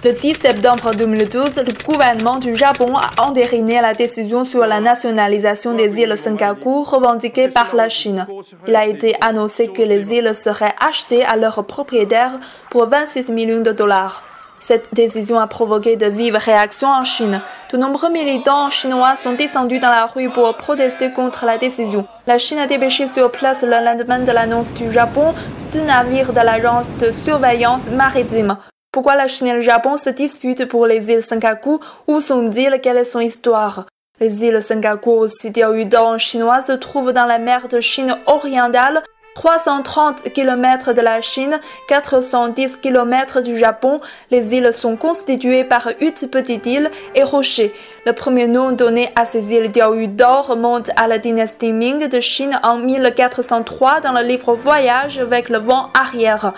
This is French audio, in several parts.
Le 10 septembre 2012, le gouvernement du Japon a entériné la décision sur la nationalisation des îles Senkaku revendiquée par la Chine. Il a été annoncé que les îles seraient achetées à leurs propriétaires pour 26 millions de dollars. Cette décision a provoqué de vives réactions en Chine. De nombreux militants chinois sont descendus dans la rue pour protester contre la décision. La Chine a dépêché sur place le lendemain de l'annonce du Japon du navire de l'agence de surveillance maritime. Pourquoi la Chine et le Japon se disputent pour les îles Senkaku? Où sont-ils? Quelle est son histoire? Les îles Senkaku, aussi Diaoyudao en chinois, se trouvent dans la mer de Chine orientale, 330 km de la Chine, 410 km du Japon. Les îles sont constituées par 8 petites îles et rochers. Le premier nom donné à ces îles Diaoyudao remonte à la dynastie Ming de Chine en 1403 dans le livre Voyage avec le vent arrière.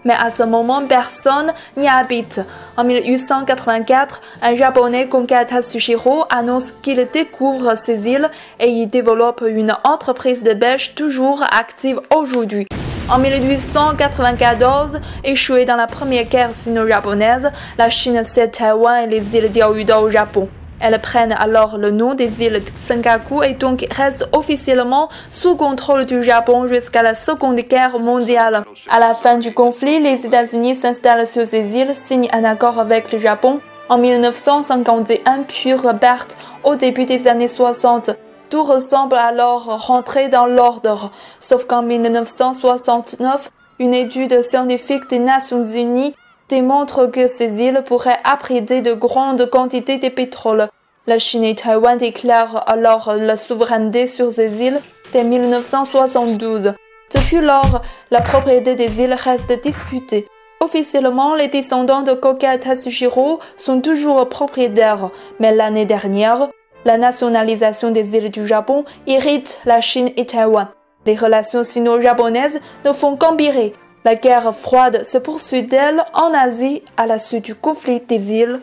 Mais à ce moment, personne n'y habite. En 1884, un Japonais, Konka Tatsushiro, annonce qu'il découvre ces îles et y développe une entreprise de pêche toujours active aujourd'hui. En 1894, échouée dans la première guerre sino-japonaise, la Chine cède Taïwan et les îles Diaoyudao au Japon. Elles prennent alors le nom des îles Senkaku et donc restent officiellement sous contrôle du Japon jusqu'à la Seconde Guerre mondiale. À la fin du conflit, les États-Unis s'installent sur ces îles, signent un accord avec le Japon en 1951 puis repartent au début des années 60. Tout ressemble alors rentrer dans l'ordre, sauf qu'en 1969, une étude scientifique des Nations Unies démontre que ces îles pourraient abriter de grandes quantités de pétrole. La Chine et Taïwan déclarent alors la souveraineté sur ces îles dès 1972. Depuis lors, la propriété des îles reste disputée. Officiellement, les descendants de Konka Tatsushiro sont toujours propriétaires, mais l'année dernière, la nationalisation des îles du Japon irrite la Chine et Taïwan. Les relations sino-japonaises ne font qu'empirer. La guerre froide se poursuit d'elle en Asie à la suite du conflit des îles.